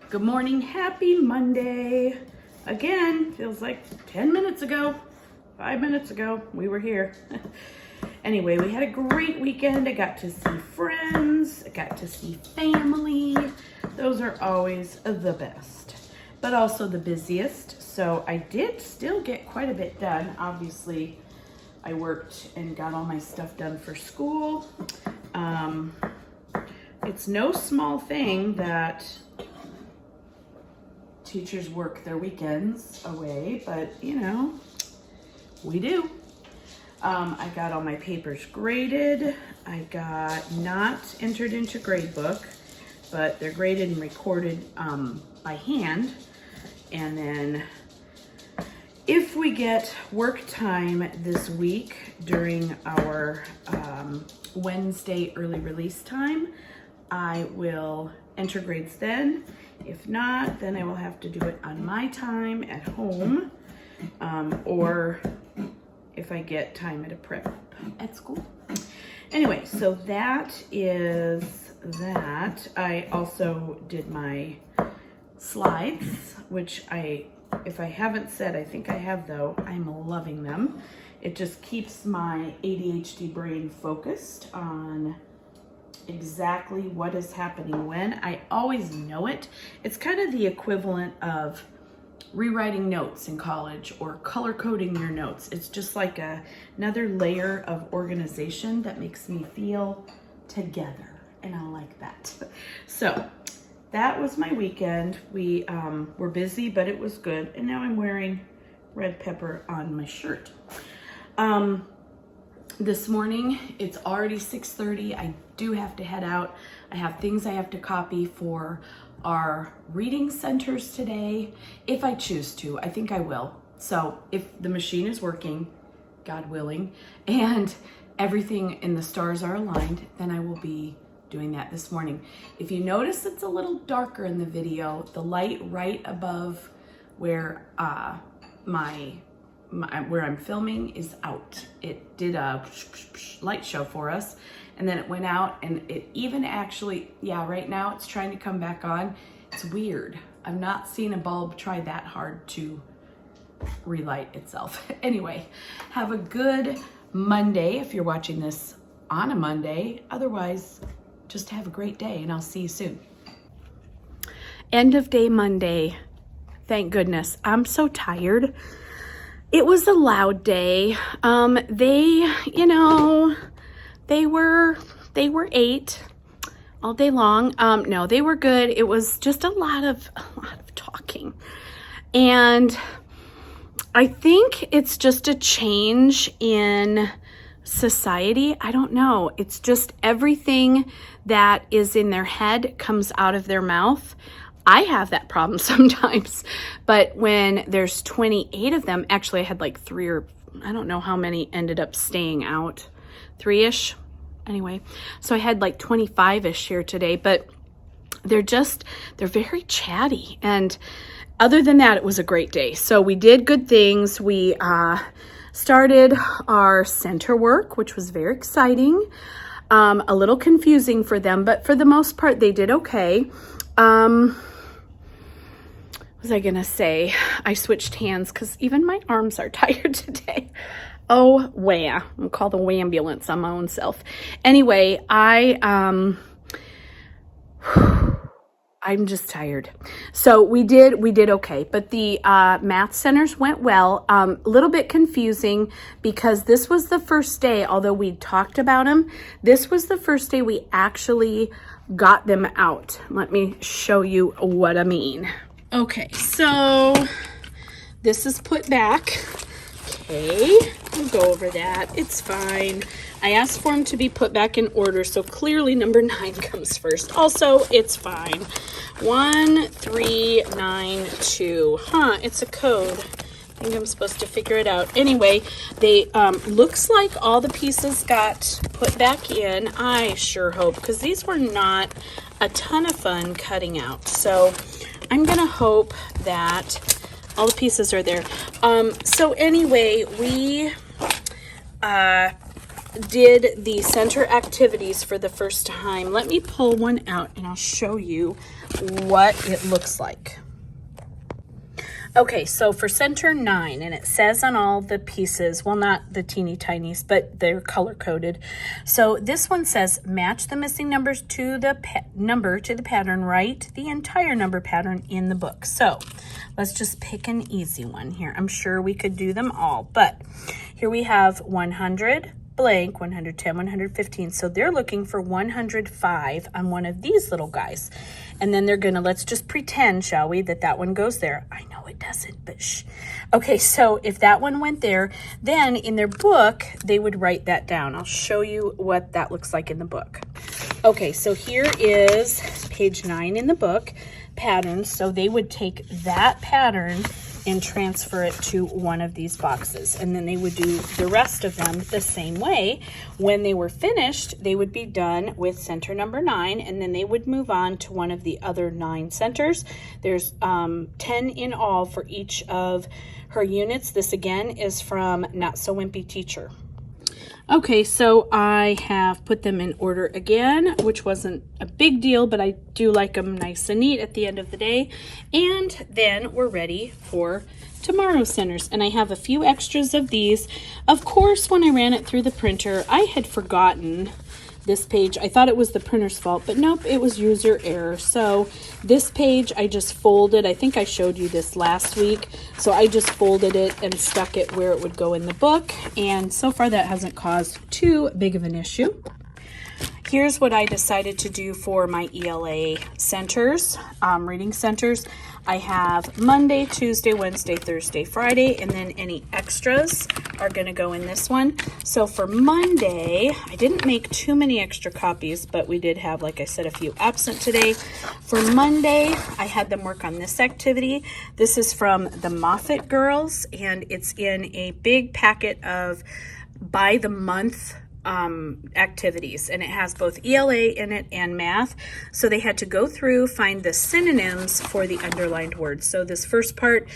Good morning, happy Monday. Again, feels like 10 minutes ago, 5 minutes ago, we were here. Anyway, we had a great weekend. I got to see friends, I got to see family. Those are always the best, but also the busiest. So I did still get quite a bit done. Obviously, I worked and got all my stuff done for school. It's no small thing that teachers work their weekends away, but you know, we do. I got all my papers graded. I got not entered into Gradebook, but they're graded and recorded by hand. And then if we get work time this week during our Wednesday early release time, I will enter grades then. If not, then I will have to do it on my time at home, or if I get time at a prep at school. Anyway, so that is that. I also did my slides, which if I haven't said, I think I have though, I'm loving them. It just keeps my ADHD brain focused on exactly what is happening when. I always know it. It's kind of the equivalent of rewriting notes in college or color coding your notes. It's just like another layer of organization that makes me feel together, and I like that. So that was my weekend. We were busy, but it was good. And now I'm wearing red pepper on my shirt. This morning, it's already 6:30. I do have to head out. I have things I have to copy for our reading centers today, if I choose to. I think I will. So if the machine is working, God willing, and everything in the stars are aligned, then I will be doing that this morning. If you notice it's a little darker in the video, the light right above where where I'm filming is out. It did a light show for us, and then it went out, and it even actually, yeah, right now it's trying to come back on. It's weird. I've not seen a bulb try that hard to relight itself. Anyway, have a good Monday if you're watching this on a Monday. Otherwise, just have a great day, and I'll see you soon. End of day Monday. Thank goodness. I'm so tired. It was a loud day. They were 8 all day long. No, they were good. It was just a lot of talking. And I think it's just a change in society. I don't know. It's just everything that is in their head comes out of their mouth. I have that problem sometimes, but when there's 28 of them, actually I had like 3, or I don't know how many ended up staying out, 3-ish. Anyway, so I had like 25-ish here today, but they're very chatty. And other than that, it was a great day. So we did good things. We started our center work, which was very exciting, a little confusing for them, but for the most part, they did okay. What was I gonna say? I switched hands because even my arms are tired today. Oh, wah. I'll call the wambulance on my own self. Anyway, I'm just tired. So we did okay, but the math centers went well. A little bit confusing because this was the first day, although we talked about them, this was the first day we actually got them out. Let me show you what I mean. Okay, so this is put back. Okay, we'll go over that. It's fine. I asked for them to be put back in order, so clearly number 9 comes first. Also, it's fine. 1392. It's a code. I think I'm supposed to figure it out. Anyway, they looks like all the pieces got put back in. I sure hope, because these were not a ton of fun cutting out. So I'm gonna hope that all the pieces are there. So anyway, we did the center activities for the first time. Let me pull one out and I'll show you what it looks like. Okay, so for center 9, and it says on all the pieces, well, not the teeny tinies, but they're color coded. So this one says match the missing numbers to the pattern, write the entire number pattern in the book. So let's just pick an easy one here. I'm sure we could do them all, but here we have 100 blank, 110, 115. So they're looking for 105 on one of these little guys. And then they're gonna, let's just pretend, shall we, that that one goes there. I know it doesn't, but shh. Okay, so if that one went there, then in their book, they would write that down. I'll show you what that looks like in the book. Okay, so here is page 9 in the book, patterns. So they would take that pattern and transfer it to one of these boxes. And then they would do the rest of them the same way. When they were finished, they would be done with center number 9, and then they would move on to one of the other 9 centers. There's 10 in all for each of her units. This again is from Not So Wimpy Teacher. Okay, so I have put them in order again, which wasn't a big deal, but I do like them nice and neat at the end of the day. And then we're ready for tomorrow's centers. And I have a few extras of these. Of course, when I ran it through the printer, I had forgotten this page. I thought it was the printer's fault, but nope, it was user error. So this page I just folded. I think I showed you this last week. So I just folded it and stuck it where it would go in the book. And so far that hasn't caused too big of an issue. Here's what I decided to do for my ELA centers, reading centers. I have Monday, Tuesday, Wednesday, Thursday, Friday, and then any extras are going to go in this one. So for Monday, I didn't make too many extra copies, but we did have, like I said, a few absent today. For Monday, I had them work on this activity. This is from the Moffat Girls, and it's in a big packet of by the month activities, and it has both ELA in it and math. So they had to go through, find the synonyms for the underlined words. So this first part,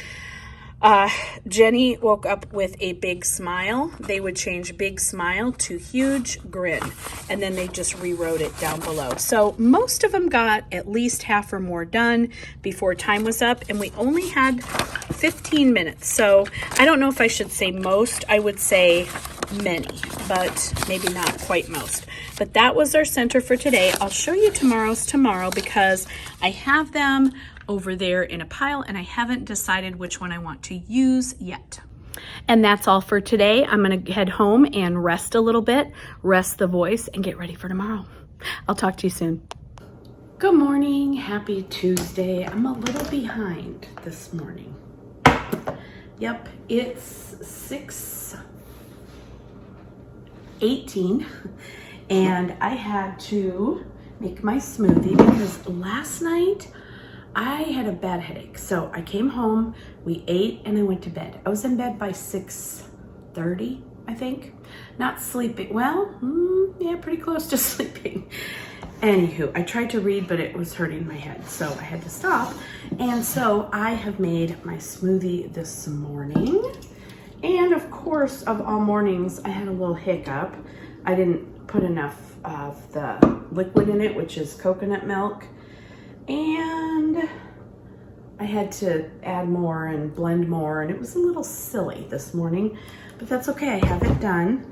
Jenny woke up with a big smile. They would change big smile to huge grin, and then they just rewrote it down below. So most of them got at least half or more done before time was up, and we only had 15 minutes. So I don't know if I should say most. I would say many, but maybe not quite most. But that was our center for today. I'll show you tomorrow's tomorrow because I have them over there in a pile and I haven't decided which one I want to use yet. And that's all for today. I'm going to head home and rest a little bit, rest the voice, and get ready for tomorrow. I'll talk to you soon. Good morning. Happy Tuesday. I'm a little behind this morning. Yep, it's 6:18 and I had to make my smoothie because last night I had a bad headache. So I came home, we ate, and I went to bed. I was in bed by 6:30, I think. Not sleeping, well, yeah, pretty close to sleeping. Anywho, I tried to read, but it was hurting my head, so I had to stop. And so I have made my smoothie this morning. And of course, of all mornings, I had a little hiccup. I didn't put enough of the liquid in it, which is coconut milk. And I had to add more and blend more, and it was a little silly this morning, but that's okay. I have it done.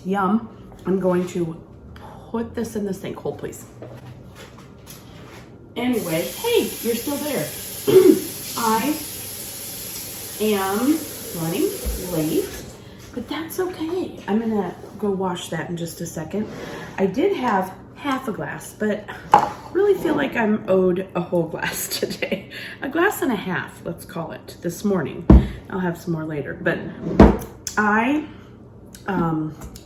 Yum. I'm going to put this in the sink. Hold, please. Anyway, hey, you're still there. I am running late, but that's okay. I'm gonna go wash that in just a second. I did have half a glass, but really feel like I'm owed a whole glass today. A glass and a half, let's call it, this morning. I'll have some more later, but I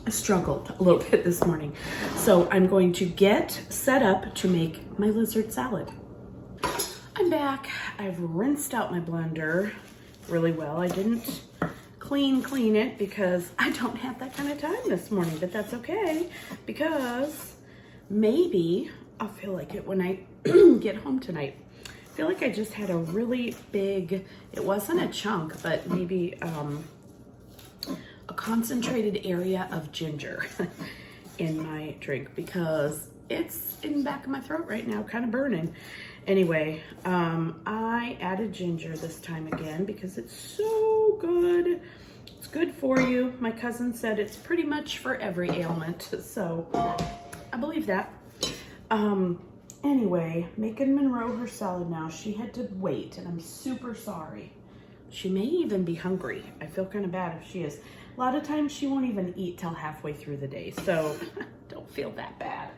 struggled a little bit this morning. So I'm going to get set up to make my lizard salad. I'm back. I've rinsed out my blender really well. I didn't clean it because I don't have that kind of time this morning, but that's okay because maybe I'll feel like it when I get home tonight. I feel like I just had a really big, it wasn't a chunk, but maybe a concentrated area of ginger in my drink because it's in the back of my throat right now, kind of burning. Anyway, I added ginger this time again because it's so good. It's good for you. My cousin said it's pretty much for every ailment, so I believe that. Anyway, making Monroe her salad now. She had to wait, and I'm super sorry. She may even be hungry. I feel kind of bad if she is. A lot of times she won't even eat till halfway through the day, so don't feel that bad.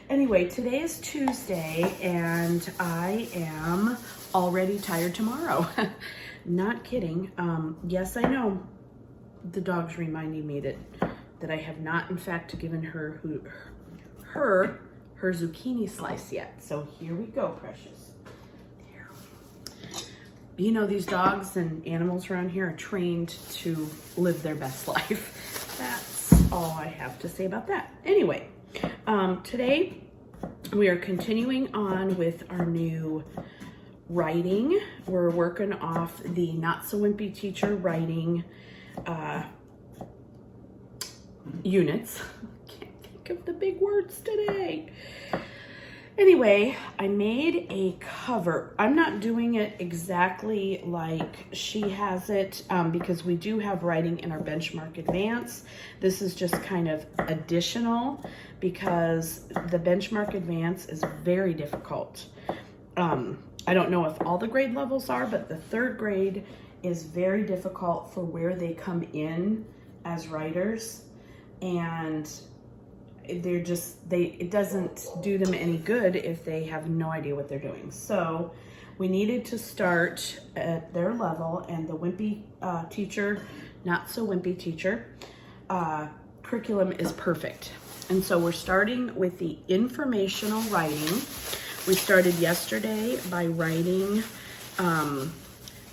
Anyway, today is Tuesday, and I am already tired tomorrow. Not kidding. Yes, I know. The dog's reminding me that I have not, in fact, given her zucchini slice yet. So here we go, precious. There. You know, these dogs and animals around here are trained to live their best life. That's all I have to say about that. Anyway, today we are continuing on with our new writing. We're working off the Not So Wimpy Teacher writing units. Can't think of the big words today. Anyway, I made a cover. I'm not doing it exactly like she has it because we do have writing in our Benchmark Advance. This is just kind of additional because the Benchmark Advance is very difficult. I don't know if all the grade levels are, but the 3rd grade is very difficult for where they come in as writers, and it doesn't do them any good if they have no idea what they're doing. So we needed to start at their level, and the Wimpy Teacher, Not So Wimpy Teacher curriculum is perfect. And so we're starting with the informational writing. We started yesterday by writing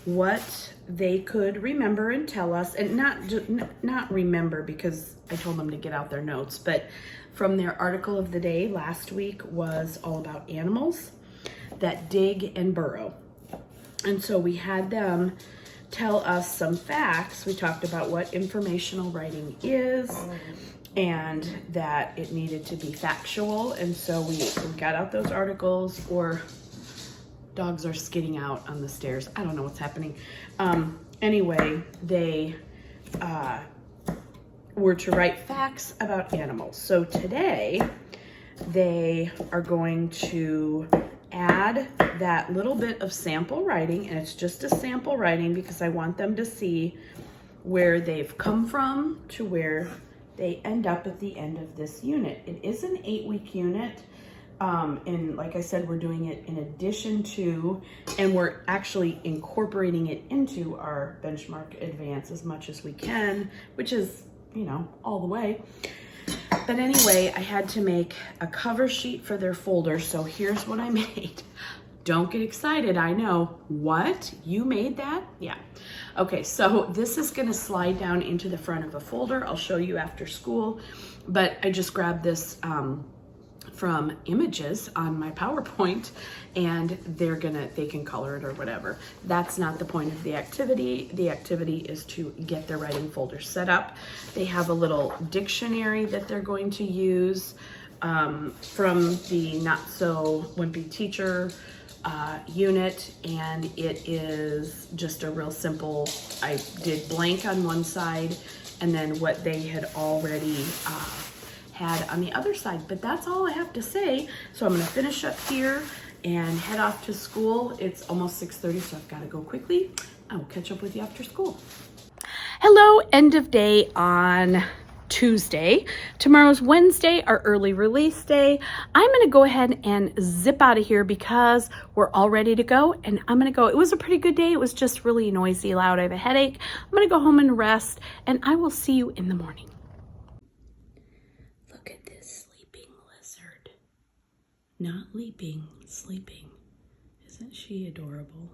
what they could remember and tell us, and not remember because I told them to get out their notes, but from their article of the day last week was all about animals that dig and burrow. And so we had them tell us some facts. We talked about what informational writing is and that it needed to be factual. And so we got out those articles, or dogs are skidding out on the stairs. I don't know what's happening. Anyway, they were to write facts about animals. So today they are going to add that little bit of sample writing, and it's just a sample writing because I want them to see where they've come from to where they end up at the end of this unit. It is an 8-week unit. And like I said, we're doing it in addition to, and we're actually incorporating it into our Benchmark Advance as much as we can, which is, you know, all the way. But anyway, I had to make a cover sheet for their folder. So here's what I made. Don't get excited. I know. What? You made that? Yeah. Okay, so this is going to slide down into the front of a folder. I'll show you after school, but I just grabbed this from images on my PowerPoint, and they can color it or whatever. That's not the point of the activity. The activity is to get their writing folder set up. They have a little dictionary that they're going to use from the Not So Wimpy Teacher unit, and it is just a real simple, I did blank on one side and then what they had already had on the other side. But that's all I have to say. So I'm going to finish up here and head off to school. It's almost 6:30, so I've got to go quickly. I will catch up with you after school. Hello, end of day on Tuesday. Tomorrow's Wednesday, our early release day. I'm going to go ahead and zip out of here because we're all ready to go, and I'm going to go. It was a pretty good day. It was just really noisy, loud. I have a headache. I'm going to go home and rest, and I will see you in the morning. Look at this sleeping lizard. Not leaping, sleeping. Isn't she adorable?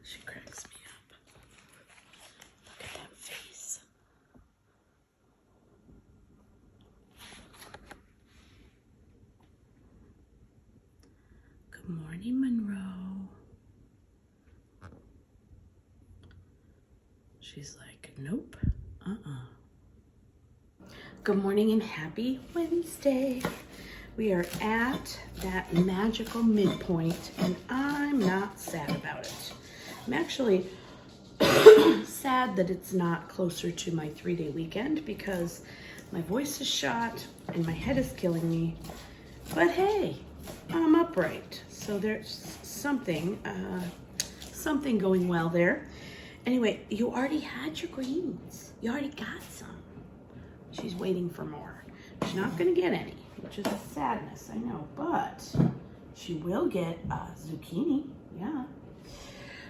She cracks me up. Look at that face. Good morning, Monroe. She's like, nope, Good morning and happy Wednesday. We are at that magical midpoint and I'm not sad about it. I'm actually sad that it's not closer to my 3-day weekend because my voice is shot and my head is killing me. But hey, I'm upright. So there's something going well there. Anyway, you already had your greens. You already got some. She's waiting for more. She's not gonna get any, which is a sadness, I know, but she will get zucchini, yeah.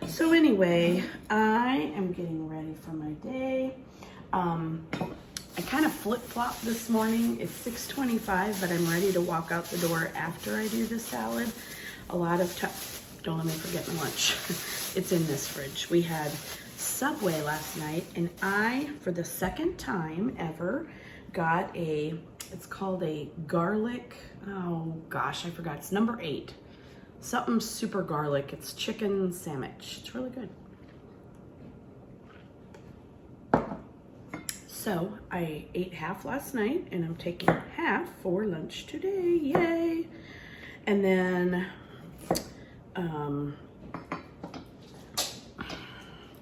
So anyway, I am getting ready for my day. I kind of flip-flopped this morning. It's 6:25, but I'm ready to walk out the door after I do the salad. A lot of time, don't let me forget my lunch. It's in this fridge. We had Subway last night, and I, for the second time ever, got it's called a garlic, oh gosh, I forgot, it's number 8. Something super garlic. It's chicken sandwich. It's really good. So I ate half last night and I'm taking half for lunch today. Yay! And then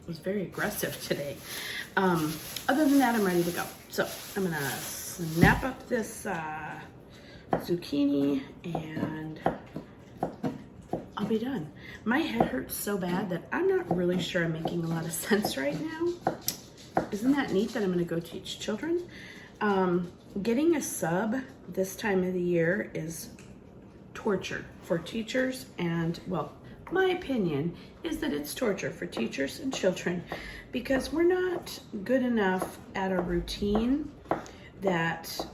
was very aggressive today. Other than that, I'm ready to go. So I'm gonna snap up this zucchini and I'll be done. My head hurts so bad that I'm not really sure I'm making a lot of sense right now. Isn't that neat that I'm gonna go teach children? Getting a sub this time of the year is torture for teachers, and well, my opinion is that it's torture for teachers and children because we're not good enough at a routine that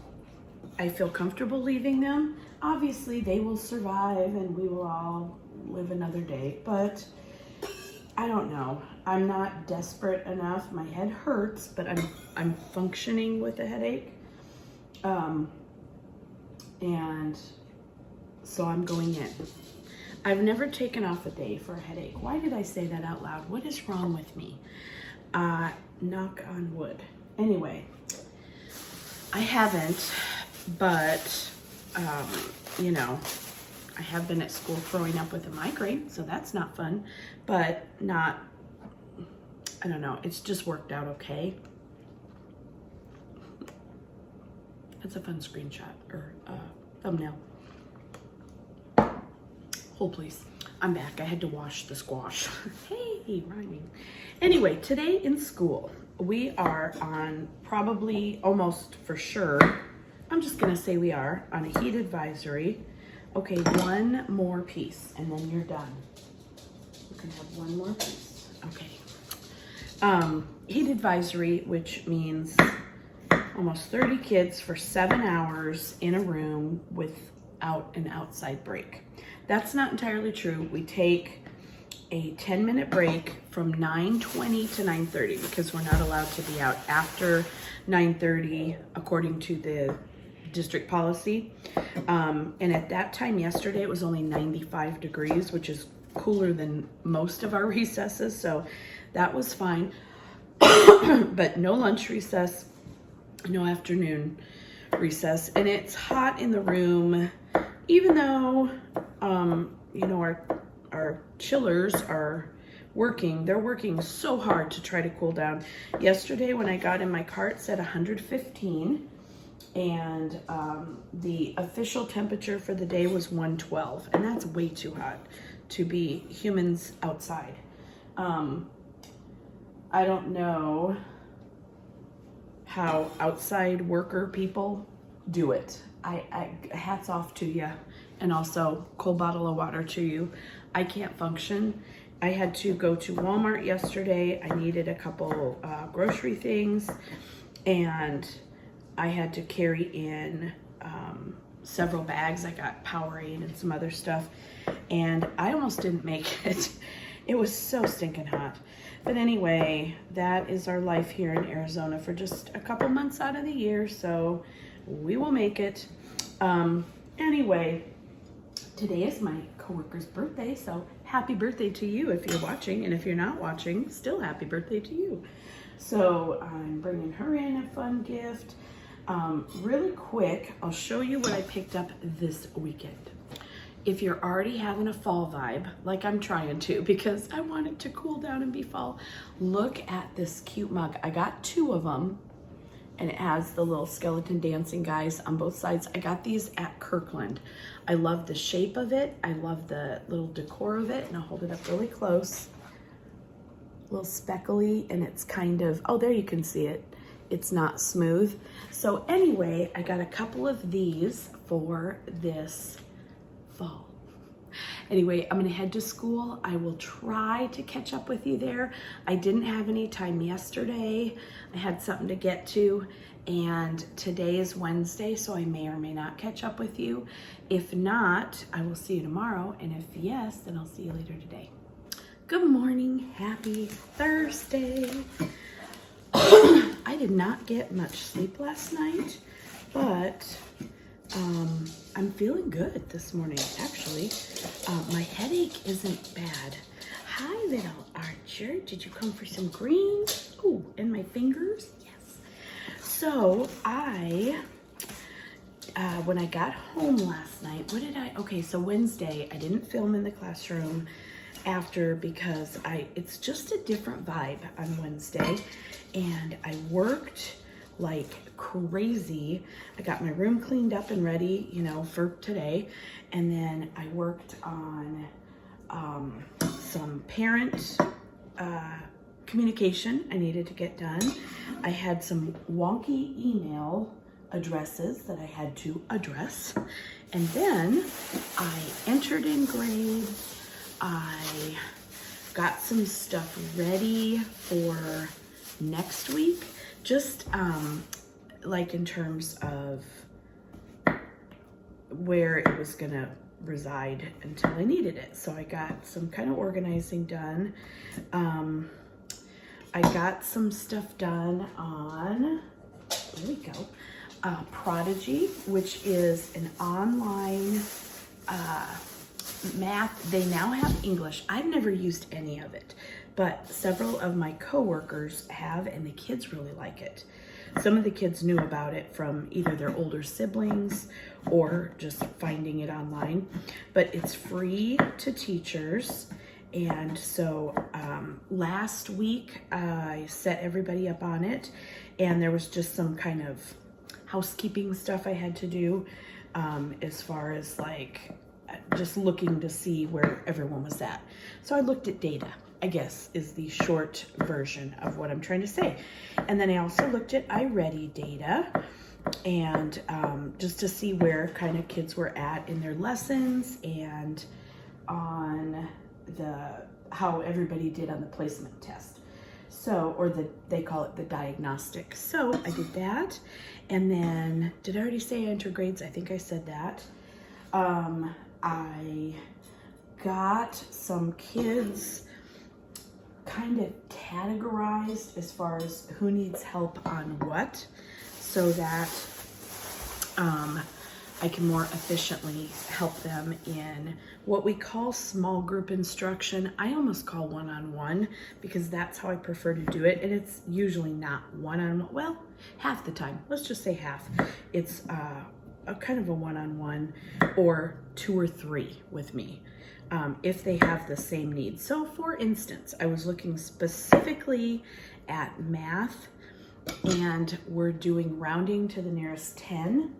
I feel comfortable leaving them. Obviously, they will survive and we will all live another day, but I don't know. I'm not desperate enough. My head hurts, but I'm functioning with a headache. And so I'm going in. I've never taken off a day for a headache. Why did I say that out loud? What is wrong with me? Knock on wood. Anyway, I haven't, but, you know, I have been at school growing up with a migraine, so that's not fun, but not, I don't know, it's just worked out okay. That's a fun screenshot or thumbnail. Hold please. I'm back. I had to wash the squash. Hey, rhyming. Anyway, today in school, we are on probably almost for sure, I'm just gonna say we are on a heat advisory. Okay, one more piece and then you're done. You can have one more piece. Okay. Heat advisory, which means almost 30 kids for 7 hours in a room without an outside break. That's not entirely true. We take a 10-minute break from 9:20 to 9:30 because we're not allowed to be out after 9:30 according to the district policy. And at that time yesterday, it was only 95 degrees, which is cooler than most of our recesses. So that was fine. But no lunch recess, no afternoon recess. And it's hot in the room, even though, you know, our chillers are working. They're working so hard to try to cool down. Yesterday when I got in my car, it said 115. And the official temperature for the day was 112, and that's way too hot to be humans outside. I don't know how outside worker people do it. I hats off to you, and also cold bottle of water to you. I can't function. I had to go to Walmart yesterday. I needed a couple grocery things, and I had to carry in several bags. I got Powerade and some other stuff, and I almost didn't make it. It was so stinking hot. But anyway, that is our life here in Arizona for just a couple months out of the year, so we will make it. Anyway, today is my coworker's birthday, so happy birthday to you if you're watching, and if you're not watching, still happy birthday to you. So I'm bringing her in a fun gift. Really quick, I'll show you what I picked up this weekend. If you're already having a fall vibe, like I'm trying to, because I want it to cool down and be fall, look at this cute mug. I got 2 of them, and it has the little skeleton dancing guys on both sides. I got these at Kirkland. I love the shape of it. I love the little decor of it, and I'll hold it up really close. A little speckly, and it's kind of, oh, there you can see it. It's not smooth. So anyway, I got a couple of these for this fall. Anyway, I'm gonna head to school. I will try to catch up with you there. I didn't have any time yesterday. I had something to get to, and today is Wednesday, so I may or may not catch up with you. If not, I will see you tomorrow, and if yes, then I'll see you later today. Good morning, happy Thursday. I did not get much sleep last night, but I'm feeling good this morning, actually. My headache isn't bad. Hi, little Archer. Did you come for some greens? Oh, and my fingers? Yes. So when I got home last night, okay, so Wednesday, I didn't film in the classroom after because it's just a different vibe on Wednesday, and I worked like crazy. I got my room cleaned up and ready, for today, and then I worked on some parent communication I needed to get done. I had some wonky email addresses that I had to address, and then I entered in grade. I got some stuff ready for next week, just like in terms of where it was gonna reside until I needed it. So I got some kind of organizing done. I got some stuff done on, there we go, Prodigy, which is an online math. They now have English. I've never used any of it, but several of my coworkers have, and the kids really like it. Some of the kids knew about it from either their older siblings or just finding it online, but it's free to teachers. And so last week I set everybody up on it, and there was just some kind of housekeeping stuff I had to do as far as like just looking to see where everyone was at. So I looked at data, I guess, is the short version of what I'm trying to say. And then I also looked at iReady data, and just to see where kind of kids were at in their lessons, and on how everybody did on the placement test. So, they call it the diagnostic. So I did that. And then, did I already say enter grades? I think I said that. I got some kids kind of categorized as far as who needs help on what, so that I can more efficiently help them in what we call small group instruction. I almost call one-on-one because that's how I prefer to do it. And it's usually not one-on-one, well, half the time, let's just say half. It's a kind of a one-on-one, or 2 or 3 with me, if they have the same needs. So for instance, I was looking specifically at math, and we're doing rounding to the nearest 10,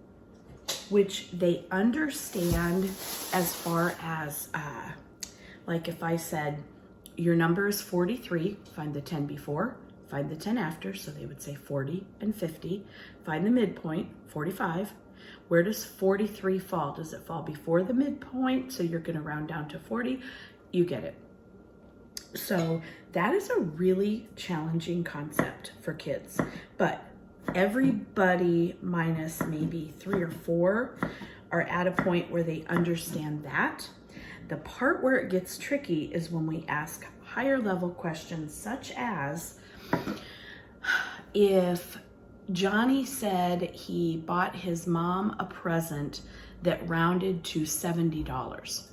which they understand as far as, like if I said, your number is 43, find the 10 before, find the 10 after, so they would say 40 and 50, find the midpoint, 45. Where does 43 fall? Does it fall before the midpoint? So you're gonna round down to 40, you get it. So that is a really challenging concept for kids, but everybody minus maybe 3 or 4 are at a point where they understand that. The part where it gets tricky is when we ask higher level questions, such as if Johnny said he bought his mom a present that rounded to $70.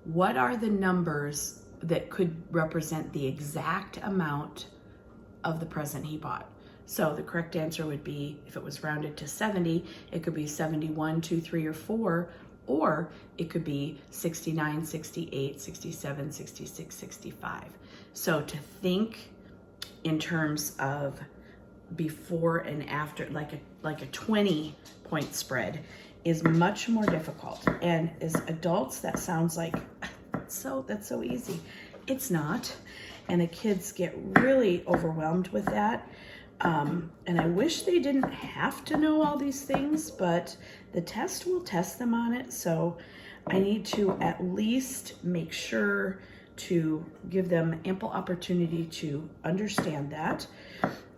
What are the numbers that could represent the exact amount of the present he bought. So the correct answer would be, if it was rounded to 70, it could be 71, 2, 3, or 4, or it could be 69, 68, 67, 66, 65. So to think in terms of before and after, like a 20-point spread, is much more difficult. And as adults, that sounds like that's so easy. It's not. And the kids get really overwhelmed with that. And I wish they didn't have to know all these things, but the test will test them on it. So I need to at least make sure to give them ample opportunity to understand that,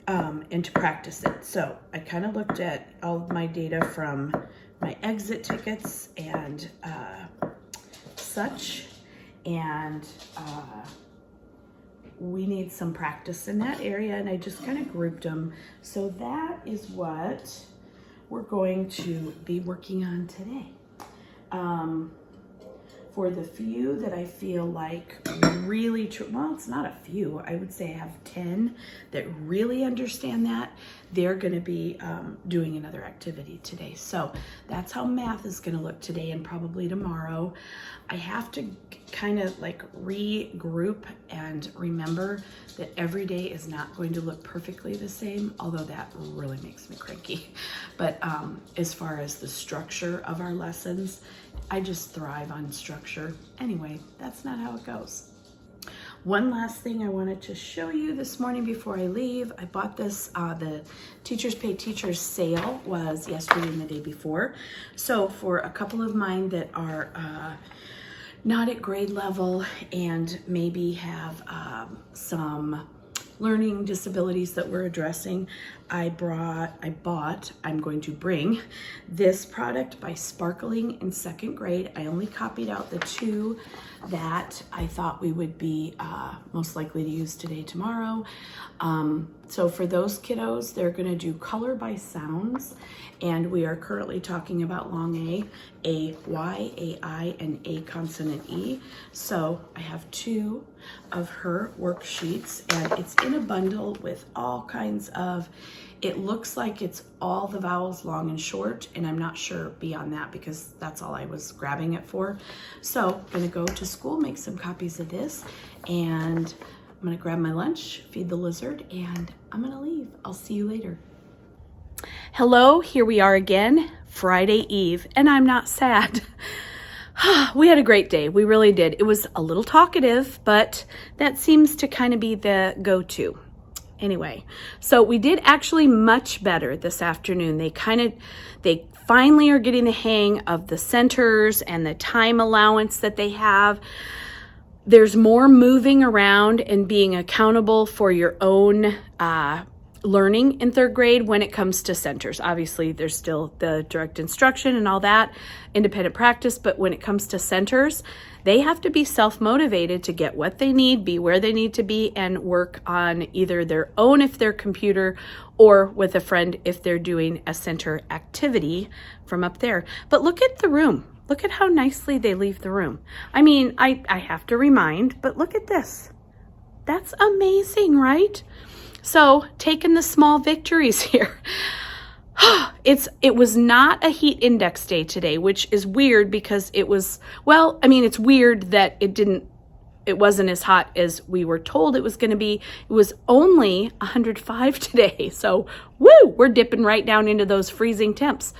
and to practice it. So I kind of looked at all of my data from my exit tickets and such, and we need some practice in that area, and I just kind of grouped them. So that is what we're going to be working on today. For the few that I feel like really, well, it's not a few, I would say I have 10 that really understand that. They're going to be doing another activity today. So that's how math is going to look today and probably tomorrow. I have to kind of like regroup and remember that every day is not going to look perfectly the same, although that really makes me cranky. But as far as the structure of our lessons, I just thrive on structure. Anyway, that's not how it goes. One last thing I wanted to show you this morning before I leave. I bought this, the Teachers Pay Teachers sale was yesterday and the day before. So for a couple of mine that are not at grade level and maybe have some learning disabilities that we're addressing, I'm going to bring this product by Sparkling in second grade. I only copied out the 2 that I thought we would be most likely to use today, tomorrow. So for those kiddos, they're gonna do color by sounds, and we are currently talking about long A, Y, A, I, and A consonant E. So I have 2 of her worksheets, and it's in a bundle with all kinds of, it looks like it's all the vowels long and short, and I'm not sure beyond that because that's all I was grabbing it for. So I'm gonna go to school, make some copies of this, and I'm gonna grab my lunch, feed the lizard, and I'm gonna leave. I'll see you later. Hello, here we are again, Friday Eve, and I'm not sad. We had a great day, we really did. It was a little talkative, but that seems to kind of be the go-to. Anyway, so we did actually much better this afternoon. They finally are getting the hang of the centers and the time allowance that they have. There's more moving around and being accountable for your own learning in third grade when it comes to centers. Obviously, there's still the direct instruction and all that, independent practice, but when it comes to centers, they have to be self-motivated to get what they need, be where they need to be, and work on either their own if they're computer or with a friend if they're doing a center activity from up there. But look at the room. Look at how nicely they leave the room. I mean, I have to remind, but look at this. That's amazing, right? So taking the small victories here. It was not a heat index day today, which is weird because it was, well, I mean, it's weird that it wasn't as hot as we were told it was going to be. It was only 105 today. So, woo, we're dipping right down into those freezing temps.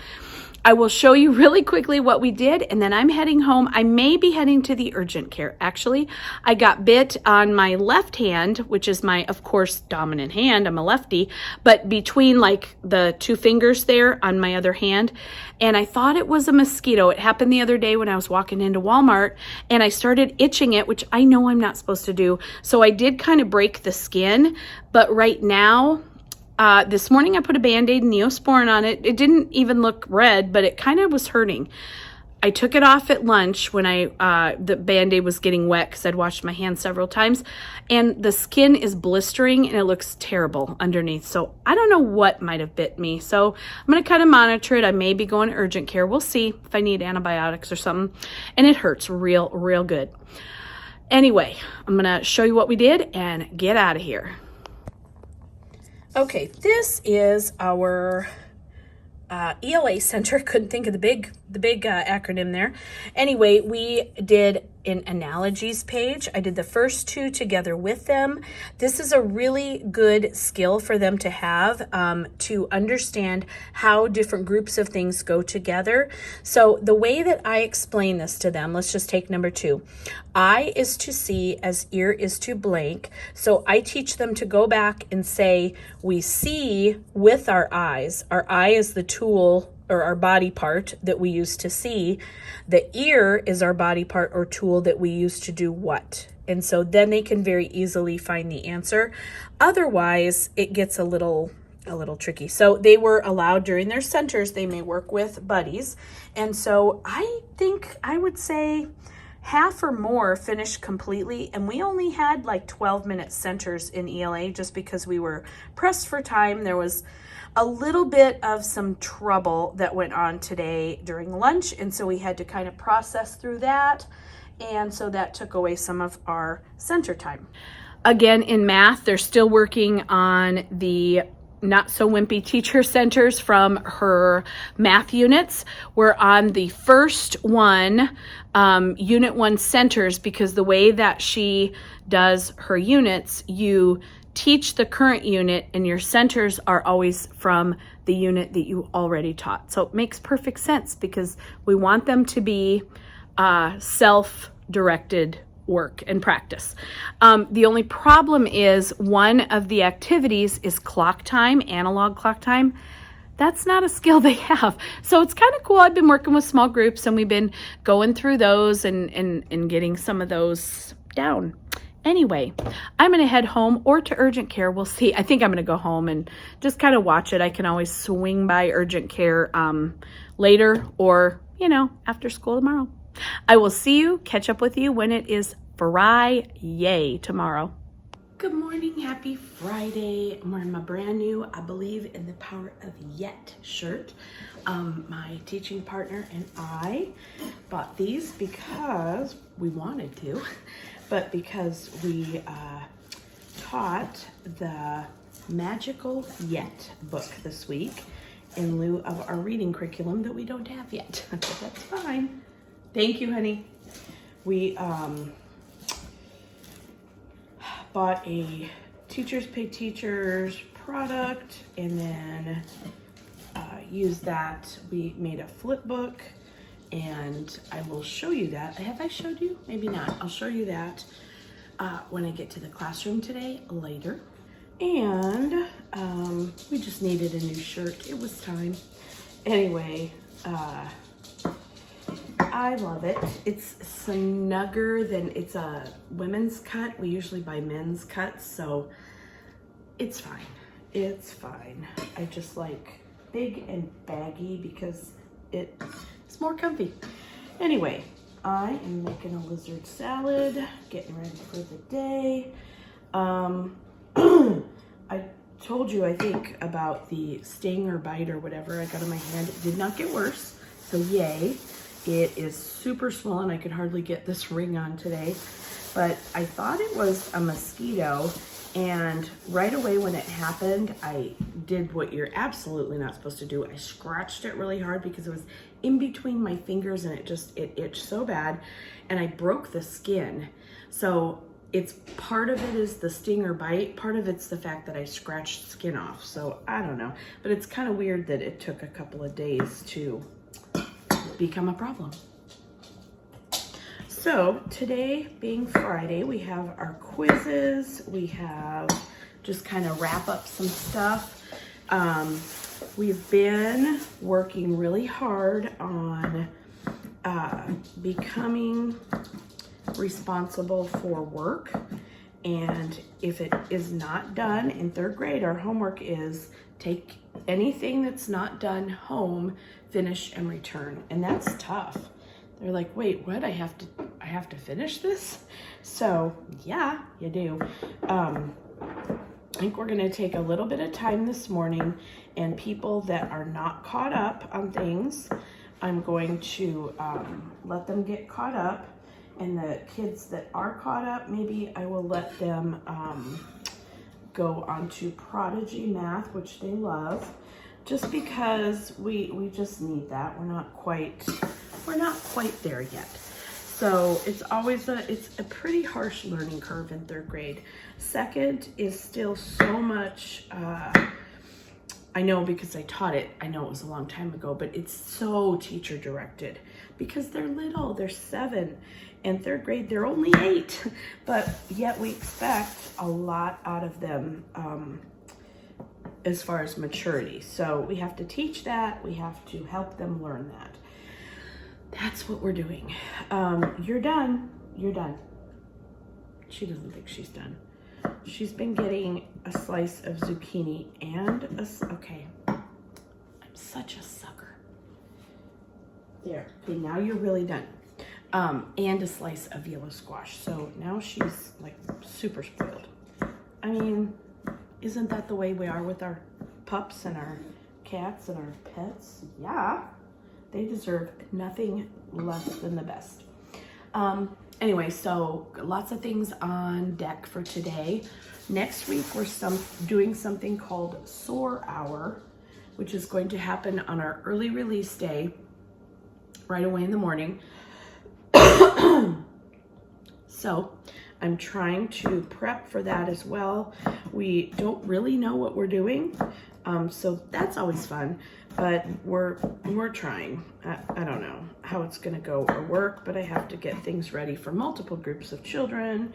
I will show you really quickly what we did, and then I'm heading home. I may be heading to the urgent care. Actually, I got bit on my left hand, which is my, of course, dominant hand. I'm a lefty, but between like the 2 fingers there on my other hand, and I thought it was a mosquito. It happened the other day when I was walking into Walmart, and I started itching it, which I know I'm not supposed to do. So I did kind of break the skin, but right now, this morning I put a Band-Aid and Neosporin on it. It didn't even look red, but it kind of was hurting. I took it off at lunch when the Band-Aid was getting wet because I'd washed my hands several times, and the skin is blistering and it looks terrible underneath. So I don't know what might have bit me. So I'm going to kind of monitor it. I may be going to urgent care. We'll see if I need antibiotics or something. And it hurts real good. Anyway, I'm going to show you what we did and get out of here. Okay, this is our ELA Center. Couldn't think of the big acronym there. Anyway, we did an analogies page. I did the first two together with them. This is a really good skill for them to have to understand how different groups of things go together. So the way that I explain this to them, let's just take number 2. Eye is to see as ear is to blank. So I teach them to go back and say, we see with our eyes. Our eye is the tool or our body part that we use to see. The ear is our body part or tool that we use to do what? And so then they can very easily find the answer. Otherwise, it gets a little tricky. So they were allowed during their centers, they may work with buddies. And so I think I would say half or more finished completely, and we only had like 12-minute centers in ELA just because we were pressed for time. There was a little bit of some trouble that went on today during lunch, and so we had to kind of process through that, and so that took away some of our center time. Again, in math, they're still working on the not so wimpy teacher centers from her math units. We're on the first one, unit 1 centers, because the way that she does her units, you teach the current unit and your centers are always from the unit that you already taught. So it makes perfect sense because we want them to be self-directed work and practice. The only problem is one of the activities is clock time, analog clock time. That's not a skill they have. So it's kind of cool. I've been working with small groups and we've been going through those and getting some of those down. Anyway, I'm going to head home or to urgent care. We'll see. I think I'm going to go home and just kind of watch it. I can always swing by urgent care later or, after school tomorrow. I will see you, catch up with you when it is Friday tomorrow. Good morning, happy Friday. I'm wearing my brand new I Believe in the Power of Yet shirt. My teaching partner and I bought these because we wanted to, but because we taught the Magical Yet book this week in lieu of our reading curriculum that we don't have yet. But that's fine. Thank you, honey. We bought a Teachers Pay Teachers product and then used that. We made a flip book and I will show you that. Have I showed you? Maybe not. I'll show you that when I get to the classroom today later. And we just needed a new shirt. It was time. Anyway, I love it. It's snugger than, it's a women's cut. We usually buy men's cuts, so it's fine. It's fine. I just like big and baggy because it's more comfy. Anyway, I am making a lizard salad, getting ready for the day. I told you, I think, about the sting or bite or whatever I got on my hand. It did not get worse, so yay. It is super swollen. I could hardly get this ring on today, but I thought it was a mosquito, and right away when it happened, I did what you're absolutely not supposed to do. I scratched it really hard because it was in between my fingers and it itched so bad, and I broke the skin. So it's part of it is the sting or bite, part of it's the fact that I scratched skin off. So I don't know, but it's kind of weird that it took a couple of days to become a problem. So today being Friday, we have our quizzes. We have just kind of wrap up some stuff. We've been working really hard on becoming responsible for work. And if it is not done in 3rd grade, our homework is take anything that's not done home, finish and return. And that's tough. They're like, wait, what? I have to finish this? So yeah, you do. I think we're gonna take a little bit of time this morning, and people that are not caught up on things, I'm going to let them get caught up. And the kids that are caught up, maybe I will let them go on to Prodigy Math, which they love, just because we just need that. We're not quite there yet. So it's a pretty harsh learning curve in 3rd grade. 2nd is still so much, I know because I taught it, I know it was a long time ago, but it's so teacher directed because they're little, they're 7. And 3rd grade, they're only 8, but yet we expect a lot out of them as far as maturity. So we have to teach that, we have to help them learn that. That's what we're doing. You're done. She doesn't think she's done. She's been getting a slice of zucchini and okay. I'm such a sucker. There, okay, now you're really done. And a slice of yellow squash. So now she's like super spoiled. I mean, isn't that the way we are with our pups and our cats and our pets? Yeah, they deserve nothing less than the best. Anyway, so lots of things on deck for today. Next week, we're doing something called Soar Hour, which is going to happen on our early release day, right away in the morning. So I'm trying to prep for that as well. We don't really know what we're doing, so that's always fun, but we're trying. I don't know how it's gonna go or work, but I have to get things ready for multiple groups of children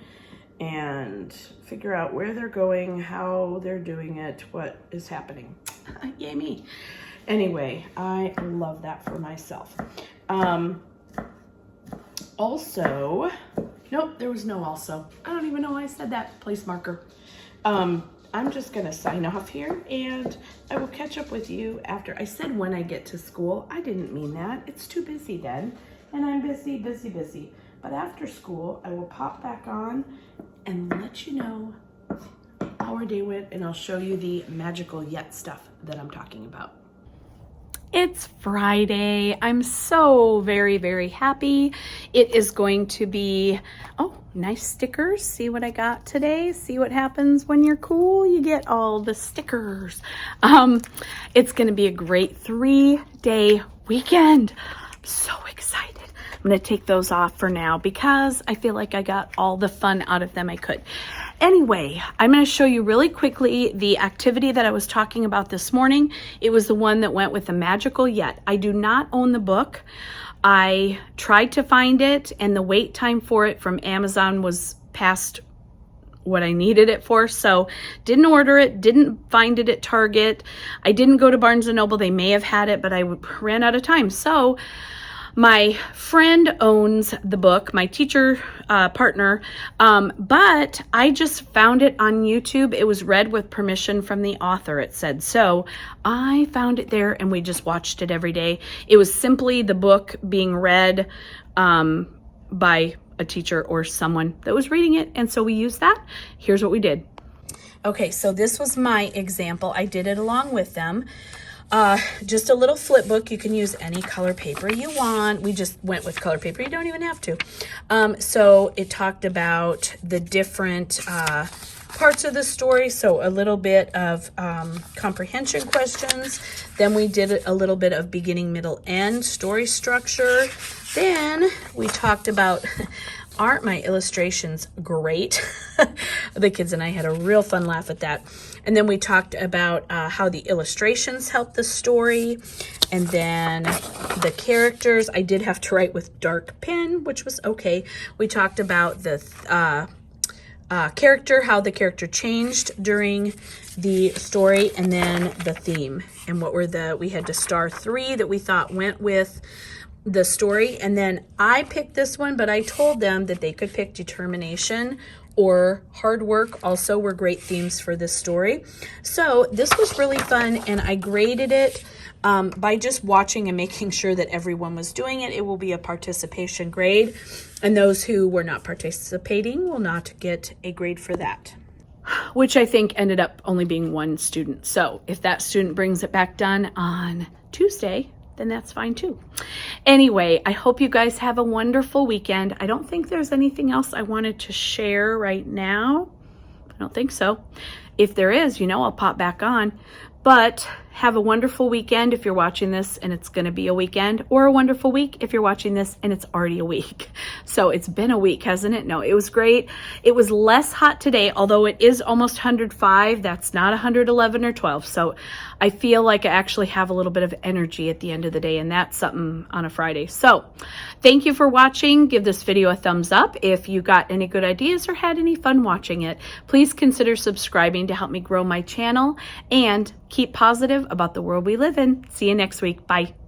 and figure out where they're going, how they're doing it, what is happening. Yay me. Anyway, I love that for myself. Also, nope, there was no also. I don't even know why I said that, place marker. I'm just gonna sign off here and I will catch up with you after. I said when I get to school. I didn't mean that. It's too busy then. And I'm busy. But after school, I will pop back on and let you know how our day went, and I'll show you the magical yet stuff that I'm talking about. It's Friday. I'm so very, very happy. It is going to be, oh, nice stickers. See what I got today? See what happens when you're cool? You get all the stickers. It's going to be a great 3-day weekend. I'm so excited. I'm going to take those off for now because I feel like I got all the fun out of them I could. Anyway, I'm going to show you really quickly the activity that I was talking about this morning. It was the one that went with the magical yet. I do not own the book. I tried to find it, and the wait time for it from Amazon was past what I needed it for, so didn't order it, didn't find it at Target. I didn't go to Barnes & Noble. They may have had it, but I ran out of time. So my friend owns the book, my teacher partner, but I just found it on YouTube. It was read with permission from the author, it said. So I found it there and we just watched it every day. It was simply the book being read by a teacher or someone that was reading it. And so we used that. Here's what we did. Okay, so this was my example. I did it along with them. Just a little flip book. You can use any color paper you want. We just went with color paper. You don't even have to. So it talked about the different parts of the story. So a little bit of comprehension questions. Then we did a little bit of beginning, middle, end, story structure. Then we talked about, aren't my illustrations great? The kids and I had a real fun laugh at that. And then we talked about how the illustrations help the story. And then the characters, I did have to write with dark pen, which was okay. We talked about the character, how the character changed during the story, and then the theme. And what were we had to star 3 that we thought went with the story. And then I picked this one, but I told them that they could pick determination or hard work also were great themes for this story. So this was really fun, and I graded it by just watching and making sure that everyone was doing it. It will be a participation grade, and those who were not participating will not get a grade for that, which I think ended up only being 1 student. So if that student brings it back done on Tuesday, then that's fine too. Anyway, I hope you guys have a wonderful weekend. I don't think there's anything else I wanted to share right now. I don't think so. If there is, you know, I'll pop back on. But have a wonderful weekend if you're watching this and it's going to be a weekend, or a wonderful week if you're watching this and it's already a week. So it's been a week, hasn't it? No, it was great. It was less hot today, although it is almost 105. That's not 111 or 12. So I feel like I actually have a little bit of energy at the end of the day, and that's something on a Friday. So thank you for watching. Give this video a thumbs up. If you got any good ideas or had any fun watching it, please consider subscribing to help me grow my channel, and keep positive about the world we live in. See you next week. Bye.